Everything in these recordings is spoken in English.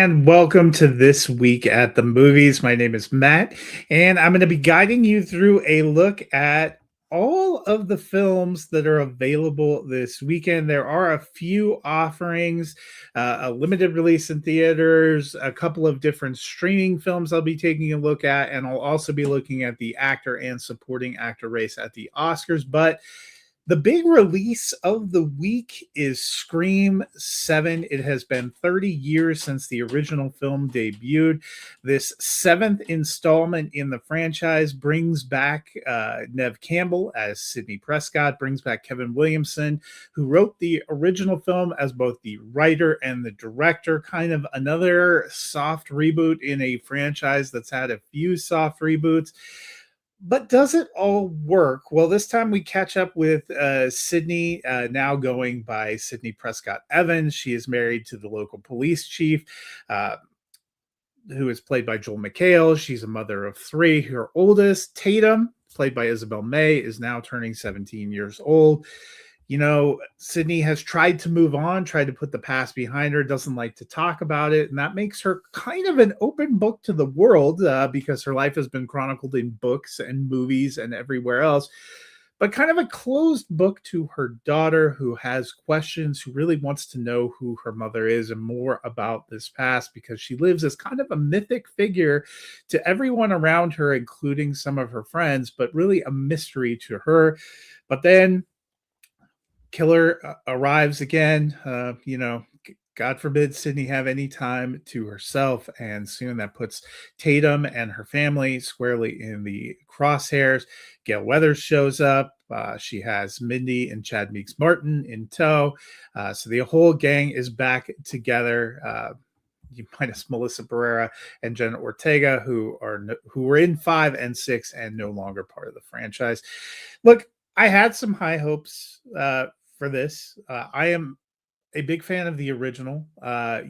and welcome to This Week at the Movies. My name is Matt, and I'm going to be guiding you through a look at all of the films that are available this weekend. There are a few offerings, a limited release in theaters, a couple of different streaming films I'll be taking a look at, and I'll also be looking at the actor and supporting actor race at the Oscars. But the big release of the week is Scream 7. It has been 30 years since the original film debuted. This seventh installment in the franchise brings back Nev Campbell as Sidney Prescott, brings back Kevin Williamson, who wrote the original film as both the writer and the director. Kind of another soft reboot in a franchise that's had a few soft reboots. But does it all work? Well, this time we catch up with Sydney, now going by Sydney Prescott Evans. She is married to the local police chief, uh, who is played by Joel McHale. She's a mother of three. Her oldest, Tatum, played by Isabel May, is now turning 17 years old. Sydney has tried to move on, tried to put the past behind her, doesn't like to talk about it. And that makes her kind of an open book to the world because her life has been chronicled in books and movies and everywhere else, but kind of a closed book to her daughter, who has questions, who really wants to know who her mother is and more about this past, because she lives as kind of a mythic figure to everyone around her, including some of her friends, but really a mystery to her. But then killer arrives again. God forbid Sydney have any time to herself, and soon that puts Tatum and her family squarely in the crosshairs. Gail Weathers shows up. She has Mindy and Chad Meeks Martin in tow. So the whole gang is back together. Minus Melissa Barrera and Jenna Ortega, who were in 5 and 6 and no longer part of the franchise. Look, I had some high hopes for this. I am a big fan of the original. I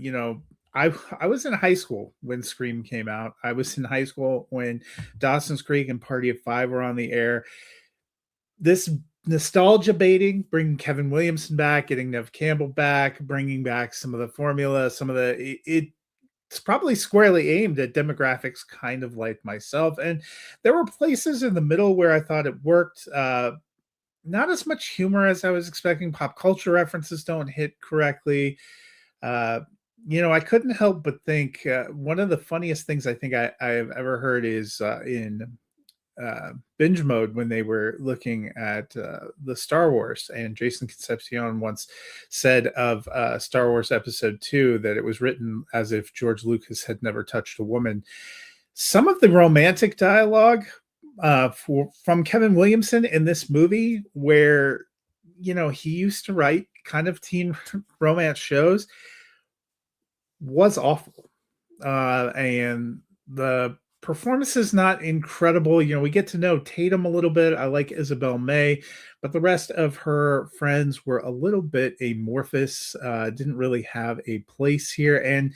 was in high school when Scream came out. I was in high school when Dawson's Creek and Party of Five were on the air. This nostalgia baiting, bringing Kevin Williamson back, getting Nev Campbell back, bringing back some of the formula, it's probably squarely aimed at demographics kind of like myself. And there were places in the middle where I thought it worked. Not as much humor as I was expecting. Pop culture references don't hit correctly. I couldn't help but think one of the funniest things I think I have ever heard is in binge mode, when they were looking at the Star Wars, and Jason Concepcion once said of Star Wars Episode 2 that it was written as if George Lucas had never touched a woman. Some of the romantic dialogue from Kevin Williamson in this movie, where he used to write kind of teen romance shows, was awful, and the performance is not incredible. We get to know Tatum a little bit. I like Isabel May, but the rest of her friends were a little bit amorphous. Didn't really have a place here, and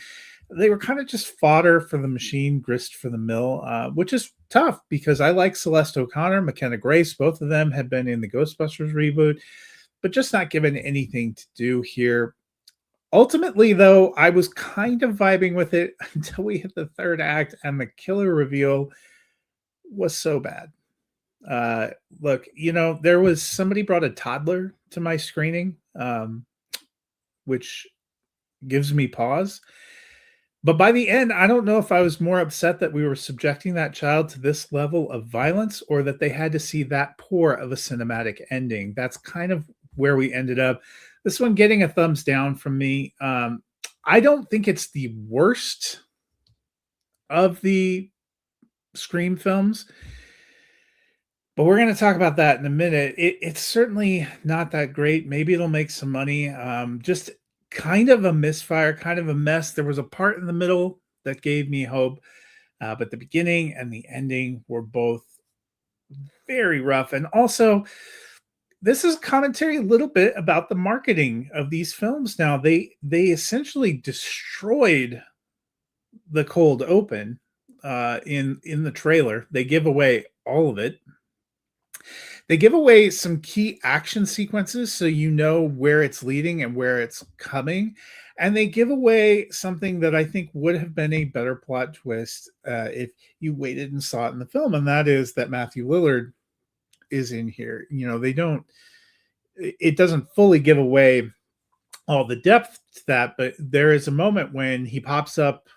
they were kind of just fodder for the machine, grist for the mill, which is tough because I like Celeste O'Connor, McKenna Grace. Both of them have been in the Ghostbusters reboot, but just not given anything to do here. Ultimately, though, I was kind of vibing with it until we hit the third act, and the killer reveal was so bad. Look, there was somebody brought a toddler to my screening, which gives me pause. But by the end, I don't know if I was more upset that we were subjecting that child to this level of violence, or that they had to see that poor of a cinematic ending. That's kind of where we ended up. This one getting a thumbs down from me. I don't think it's the worst of the Scream films, but we're going to talk about that in a minute. It's certainly not that great. Maybe it'll make some money. Just kind of a misfire, kind of a mess. There was a part in the middle that gave me hope, but the beginning and the ending were both very rough. And also, this is commentary a little bit about the marketing of these films. Now, they essentially destroyed the cold open in the trailer. They give away all of it. They give away some key action sequences so you know where it's leading and where it's coming. and they give away something that I think would have been a better plot twist if you waited and saw it in the film, and that is that Matthew Lillard is in here. They don't. It doesn't fully give away all the depth to that, but there is a moment when he pops up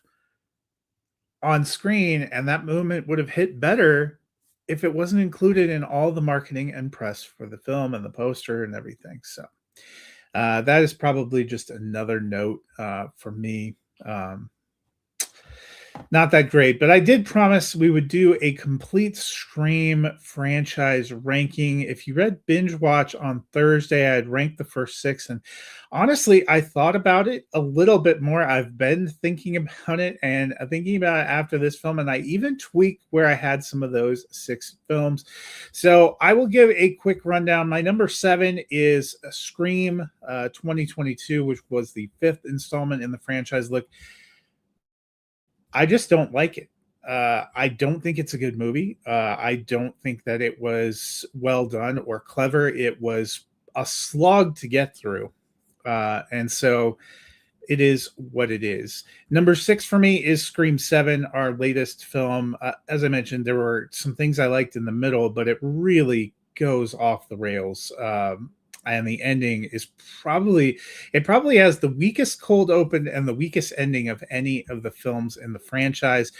on screen, and that moment would have hit better if it wasn't included in all the marketing and press for the film and the poster and everything. So that is probably just another note for me. Not that great, but I did promise we would do a complete Scream franchise ranking. If you read Binge Watch on Thursday, I'd ranked the first six. And honestly, I thought about it a little bit more. I've been thinking about it and thinking about it after this film. And I even tweaked where I had some of those six films. So I will give a quick rundown. My number 7 is Scream 2022, which was the 5th installment in the franchise. Look, I just don't like it. I don't think it's a good movie. I don't think that it was well done or clever. It was a slog to get through. And so it is what it is. Number 6 for me is Scream 7, our latest film. As I mentioned, there were some things I liked in the middle, but it really goes off the rails. And the ending is probably has the weakest cold open and the weakest ending of any of the films in the franchise,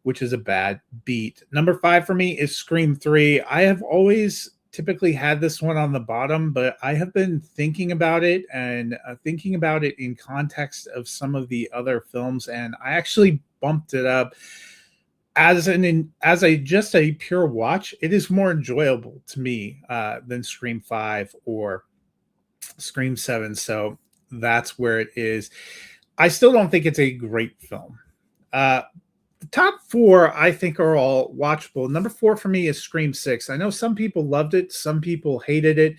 which is a bad beat. Number 5 for me is Scream 3. I have always typically had this one on the bottom, but I have been thinking about it and thinking about it in context of some of the other films, and I actually bumped it up as just a pure watch. It is more enjoyable to me than Scream 5 or Scream 7. So that's where it is. I still don't think it's a great film. The top 4 I think are all watchable. Number 4 for me is Scream 6. I know some people loved it, some people hated it.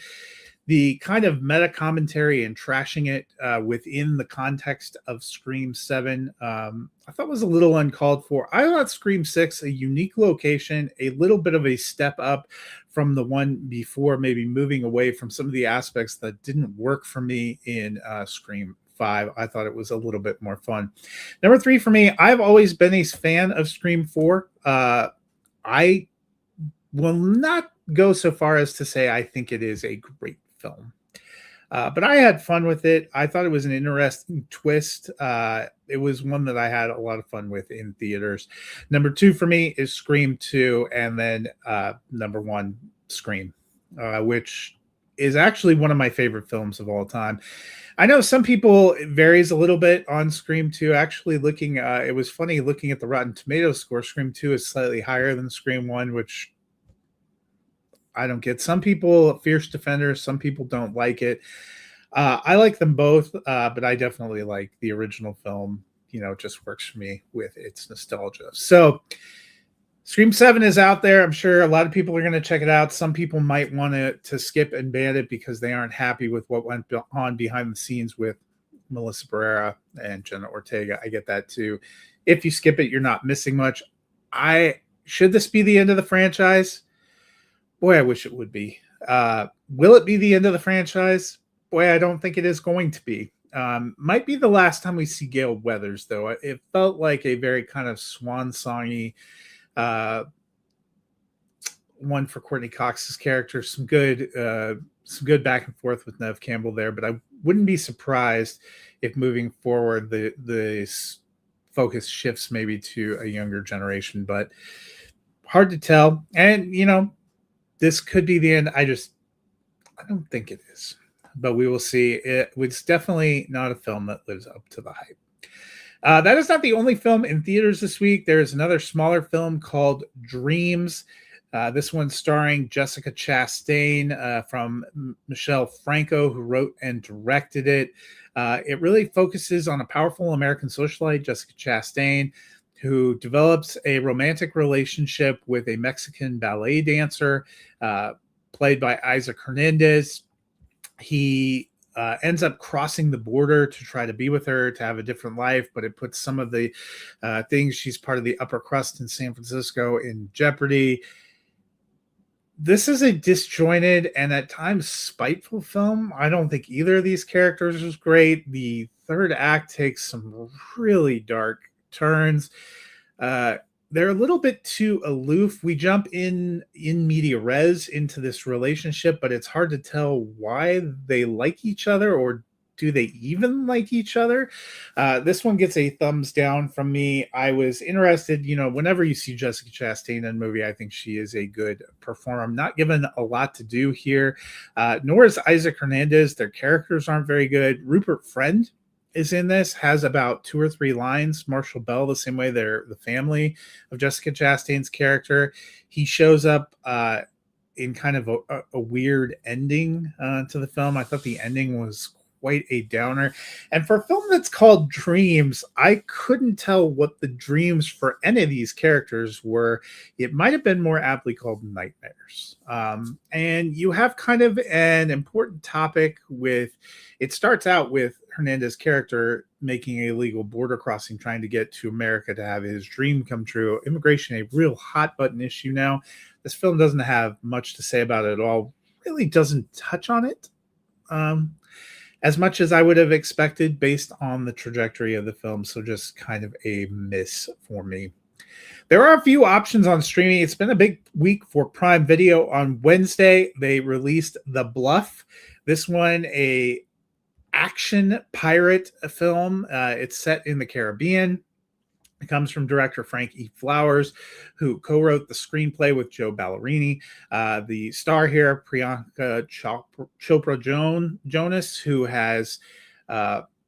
The kind of meta commentary and trashing it within the context of Scream 7, I thought was a little uncalled for. I thought Scream 6, a unique location, a little bit of a step up from the one before, maybe moving away from some of the aspects that didn't work for me in Scream 5. I thought it was a little bit more fun. Number 3 for me, I've always been a fan of Scream 4. I will not go so far as to say I think it is a great film. But I had fun with it. I thought it was an interesting twist. It was one that I had a lot of fun with in theaters. Number 2 for me is Scream 2, and then number 1, Scream, which is actually one of my favorite films of all time. I know some people, it varies a little bit on Scream 2. Actually, it was funny looking at the Rotten Tomatoes score. Scream 2 is slightly higher than Scream 1, which I don't get. Some people fierce defenders, some people don't like it. I like them both, but I definitely like the original film. It just works for me with its nostalgia. So Scream 7 is out there. I'm sure a lot of people are going to check it out. Some people might want to skip and ban it because they aren't happy with what went on behind the scenes with Melissa Barrera and Jenna Ortega. I get that too. If you skip it, you're not missing much. Should this be the end of the franchise? Boy, I wish it would be. Will it be the end of the franchise? Boy, I don't think it is going to be. Might be the last time we see Gale Weathers, though. It felt like a very kind of swan songy one for Courtney Cox's character. Some good back and forth with Neve Campbell there, but I wouldn't be surprised if moving forward the focus shifts maybe to a younger generation. But hard to tell. And this could be the end. I don't think it is, but we will see. It's definitely not a film that lives up to the hype. That is not the only film in theaters this week. There is another smaller film called Dreams. This one starring Jessica Chastain from Michelle Franco, who wrote and directed it. It really focuses on a powerful American socialite, Jessica Chastain, who develops a romantic relationship with a Mexican ballet dancer played by Isaac Hernandez. He ends up crossing the border to try to be with her, to have a different life, but it puts some of the things, she's part of the upper crust in San Francisco, in jeopardy. This is a disjointed and at times spiteful film. I don't think either of these characters was great. The third act takes some really dark turns. Uh, they're a little bit too aloof. We jump in media res into this relationship, but it's hard to tell why they like each other, or do they even like each other. This one gets a thumbs down from me. I was interested, whenever you see Jessica Chastain in a movie, I think she is a good performer. I'm not given a lot to do here, nor is Isaac Hernandez. Their characters aren't very good. Rupert Friend is in this, has about 2 or 3 lines. Marshall Bell, the same way, they're the family of Jessica Chastain's character. He shows up in kind of a weird ending to the film. I thought the ending was quite a downer. And for a film that's called Dreams, I couldn't tell what the dreams for any of these characters were. It might have been more aptly called nightmares. And you have kind of an important topic with, it starts out with Hernandez's character making a legal border crossing, trying to get to America to have his dream come true. Immigration, a real hot button issue now. This film doesn't have much to say about it at all, really doesn't touch on it as much as I would have expected based on the trajectory of the film. So just kind of a miss for me. There are a few options on streaming. It's been a big week for Prime Video. On Wednesday, they released The Bluff. This one, a action pirate film. It's set in the Caribbean. It comes from director Frank E. Flowers, who co-wrote the screenplay with Joe Ballerini. The star here, Priyanka Chopra Jonas, who has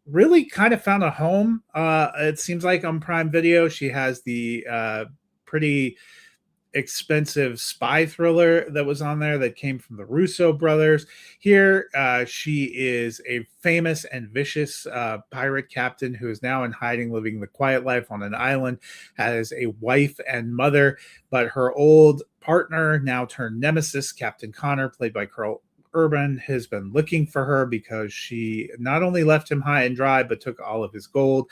really kind of found a home, it seems like, on Prime Video. She has the pretty expensive spy thriller that was on there that came from the Russo brothers. Here, she is a famous and vicious pirate captain who is now in hiding, living the quiet life on an island, has a wife and mother, but her old partner, now turned nemesis, Captain Connor, played by Carl Urban, has been looking for her because she not only left him high and dry, but took all of his gold.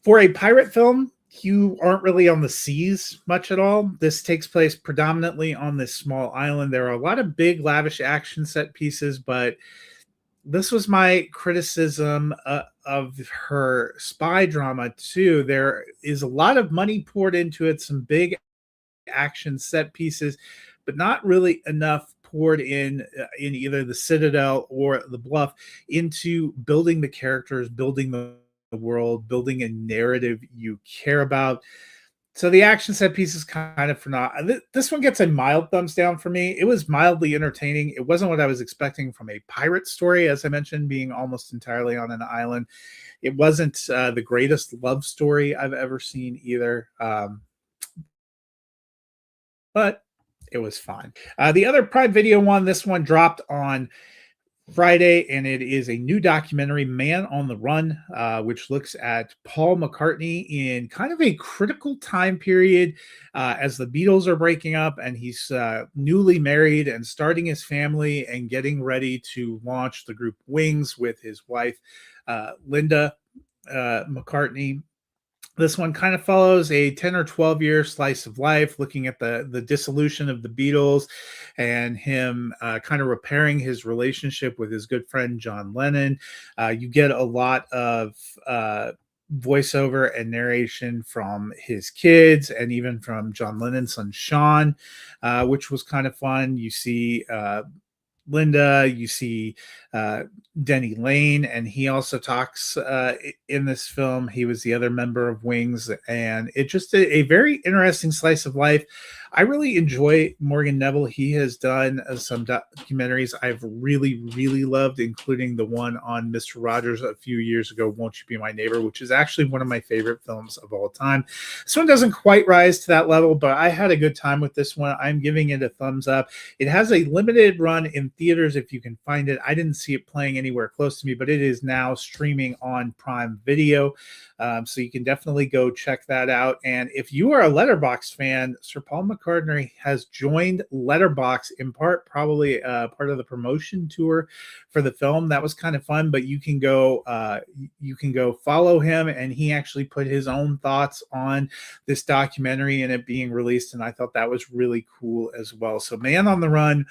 For a pirate film, you aren't really on the seas much at all. This takes place predominantly on this small island. There are a lot of big, lavish action set pieces, but this was my criticism of her spy drama too. There is a lot of money poured into it, some big action set pieces, but not really enough poured in either the Citadel or the Bluff into building the characters, building the world, building a narrative you care about. So the action set piece is kind of phenomenal. This one gets a mild thumbs down for me. It was mildly entertaining. It wasn't what I was expecting from a pirate story, as I mentioned, being almost entirely on an island. It wasn't the greatest love story I've ever seen either, but it was fine. The other Prime Video one, this one dropped on Friday, and it is a new documentary, Man on the Run, which looks at Paul McCartney in kind of a critical time period as the Beatles are breaking up, and he's newly married and starting his family and getting ready to launch the group Wings with his wife, Linda McCartney. This one kind of follows a 10 or 12 year slice of life, looking at the dissolution of the Beatles and him kind of repairing his relationship with his good friend John Lennon. You get a lot of voiceover and narration from his kids and even from John Lennon's son Sean, which was kind of fun. You see Linda, you see Denny Lane, and he also talks in this film. He was the other member of Wings, and it's just a very interesting slice of life. I really enjoy Morgan Neville. He has done some documentaries I've really, really loved, including the one on Mr. Rogers a few years ago, Won't You Be My Neighbor, which is actually one of my favorite films of all time. This one doesn't quite rise to that level, but I had a good time with this one. I'm giving it a thumbs up. It has a limited run in theaters if you can find it. I didn't see it playing anywhere close to me, but it is now streaming on Prime Video. So you can definitely go check that out. And if you are a Letterboxd fan, Sir Paul McCartney has joined Letterboxd in part, probably part of the promotion tour for the film. That was kind of fun, but you can go follow him, and he actually put his own thoughts on this documentary and it being released. And I thought that was really cool as well. So Man on the Run,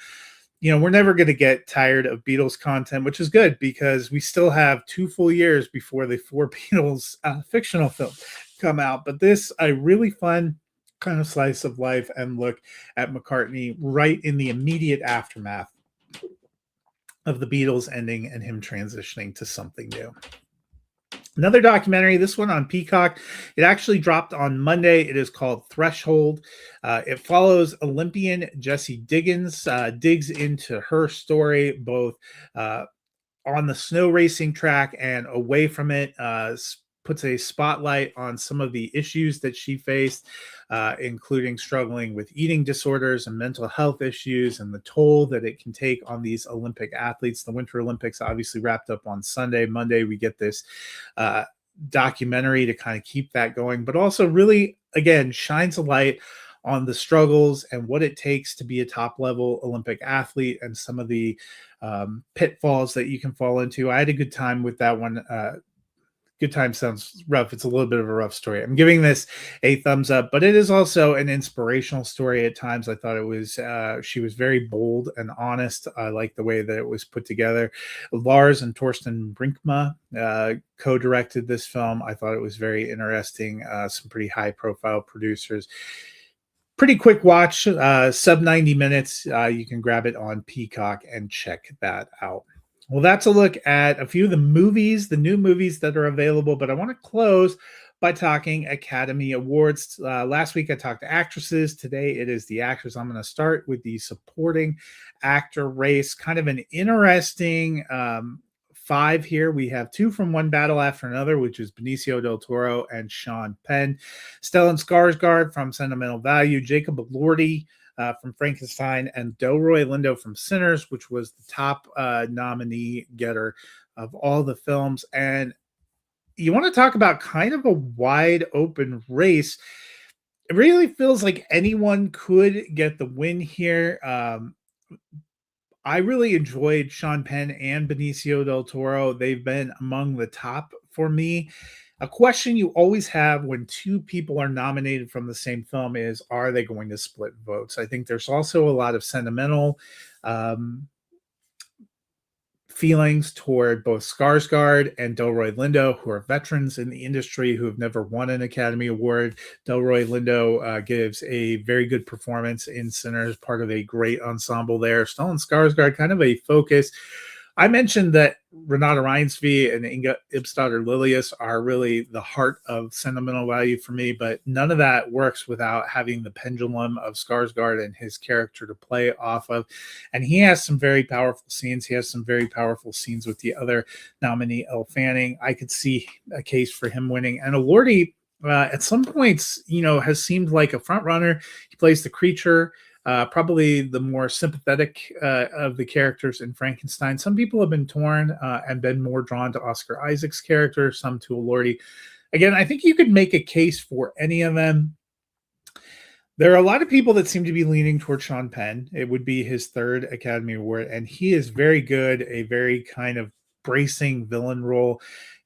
we're never going to get tired of Beatles content, which is good because we still have 2 full years before the four Beatles fictional film come out. But this, a really fun kind of slice of life and look at McCartney right in the immediate aftermath of the Beatles ending and him transitioning to something new. Another documentary, this one on Peacock. It actually dropped on Monday. It is called Threshold. It follows Olympian Jessie Diggins, digs into her story, both on the snow racing track and away from it, puts a spotlight on some of the issues that she faced, including struggling with eating disorders and mental health issues and the toll that it can take on these Olympic athletes. The Winter Olympics obviously wrapped up on Sunday. Monday, we get this documentary to kind of keep that going, but also really, again, shines a light on the struggles and what it takes to be a top level Olympic athlete and some of the pitfalls that you can fall into. I had a good time with that one. Good time sounds rough. It's a little bit of a rough story. I'm giving this a thumbs up, but it is also an inspirational story at times. I thought it was, she was very bold and honest. I like the way that it was put together. Lars and Torsten Brinkma co-directed this film. I thought it was very interesting. Some pretty high profile producers. Pretty quick watch, sub 90 minutes. You can grab it on Peacock and check that out. Well, that's a look at a few of the movies, the new movies that are available, but I want to close by talking Academy Awards. Last week I talked to actresses. Today it is the actors. I'm going to start with the supporting actor race. Kind of an interesting five here. We have two from One Battle After Another, which is Benicio del Toro and Sean Penn. Stellan Skarsgård from Sentimental Value, Jacob Elordi from Frankenstein, and Delroy Lindo from Sinners, which was the top nominee getter of all the films. And you want to talk about kind of a wide open race. It really feels like anyone could get the win here. I really enjoyed Sean Penn and Benicio del Toro. They've been among the top for me. A question you always have when two people are nominated from the same film is, are they going to split votes? I think there's also a lot of sentimental feelings toward both Skarsgård and Delroy Lindo, who are veterans in the industry who have never won an Academy Award. Delroy Lindo gives a very good performance in Sinners, part of a great ensemble there. Stellan Skarsgård, kind of a focus. I mentioned that Renata Reinsve and Inga Ibstadter Lilius are really the heart of Sentimental Value for me, but none of that works without having the pendulum of Skarsgård and his character to play off of. And he has some very powerful scenes. He has some very powerful scenes with the other nominee, Elle Fanning. I could see a case for him winning. And Elordi, at some points, has seemed like a front runner. He plays the creature. Probably the more sympathetic of the characters in Frankenstein. Some people have been torn and been more drawn to Oscar Isaac's character, some to Elordi. Again, I think you could make a case for any of them. There are a lot of people that seem to be leaning toward Sean Penn. It would be his third Academy Award, and he is very good, a very kind of bracing villain role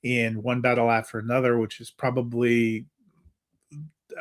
in One Battle After Another, which is probably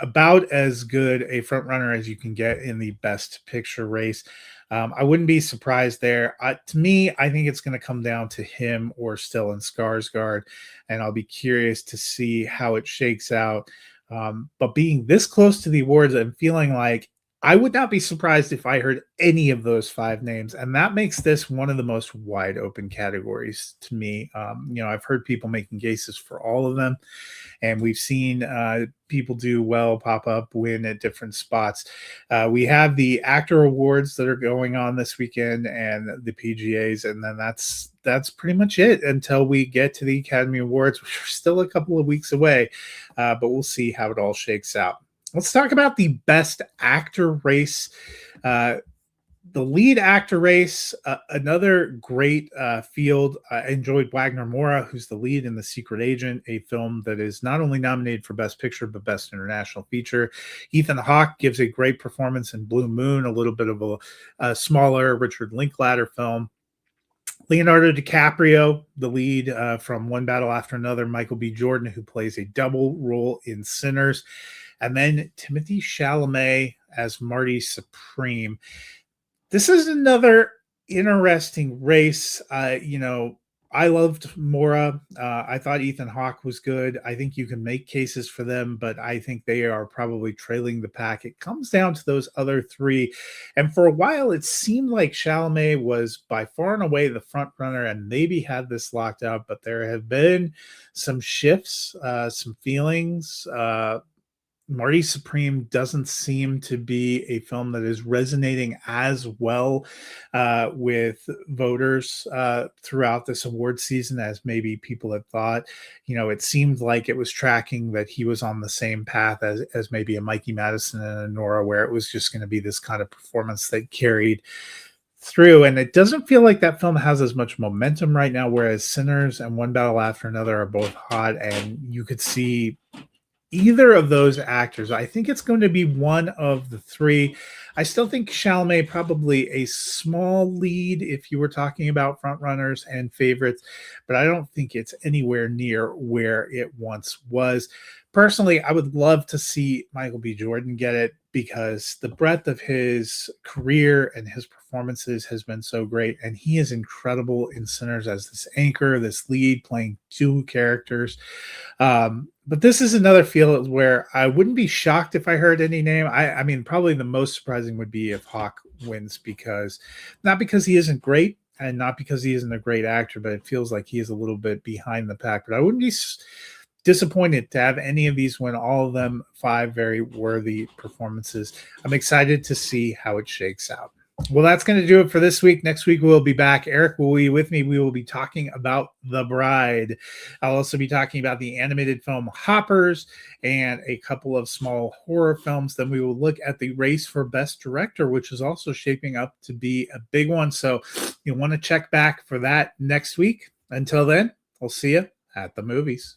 about as good a front runner as you can get in the best picture race. I wouldn't be surprised there. To me, I think it's going to come down to him or Stellan Skarsgård, and I'll be curious to see how it shakes out. But being this close to the awards, I'm feeling like I would not be surprised if I heard any of those five names, and that makes this one of the most wide open categories to me. I've heard people making cases for all of them, and we've seen people do well, pop up, win at different spots. We have the actor awards that are going on this weekend and the PGAs, and then that's pretty much it until we get to the Academy Awards, which are still a couple of weeks away, but we'll see how it all shakes out. Let's talk about the best actor race. The lead actor race, another great field. I enjoyed Wagner Moura, who's the lead in The Secret Agent, a film that is not only nominated for Best Picture, but Best International Feature. Ethan Hawke gives a great performance in Blue Moon, a little bit of a smaller Richard Linklater film. Leonardo DiCaprio, the lead from One Battle After Another. Michael B. Jordan, who plays a double role in Sinners. And then Timothée Chalamet as Marty Supreme. This is another interesting race. I loved Mora. I thought Ethan Hawke was good. I think you can make cases for them, but I think they are probably trailing the pack. It comes down to those other three. And for a while, it seemed like Chalamet was by far and away the front runner and maybe had this locked up, but there have been some shifts, some feelings. Marty Supreme doesn't seem to be a film that is resonating as well with voters throughout this award season as maybe people had thought. It seemed like it was tracking that he was on the same path as maybe a Mikey Madison and a Nora, where it was just going to be this kind of performance that carried through. And it doesn't feel like that film has as much momentum right now, whereas Sinners and One Battle After Another are both hot, and you could see either of those actors. I think it's going to be one of the three. I still think Chalamet probably a small lead if you were talking about front runners and favorites, but I don't think it's anywhere near where it once was. Personally, I would love to see Michael B. Jordan get it because the breadth of his career and his performances has been so great. And he is incredible in Sinners as this anchor, this lead, playing two characters. But this is another field where I wouldn't be shocked if I heard any name. I mean, probably the most surprising would be if Hawke wins, because not because he isn't great and not because he isn't a great actor, but it feels like he is a little bit behind the pack. But I wouldn't be disappointed to have any of these win, all of them 5 very worthy performances. I'm excited to see how it shakes out. Well, that's going to do it for this week. Next week, we'll be back. Eric will be with me. We will be talking about The Bride. I'll also be talking about the animated film Hoppers and a couple of small horror films. Then we will look at the race for Best Director, which is also shaping up to be a big one. So you'll want to check back for that next week. Until then, we'll see you at the movies.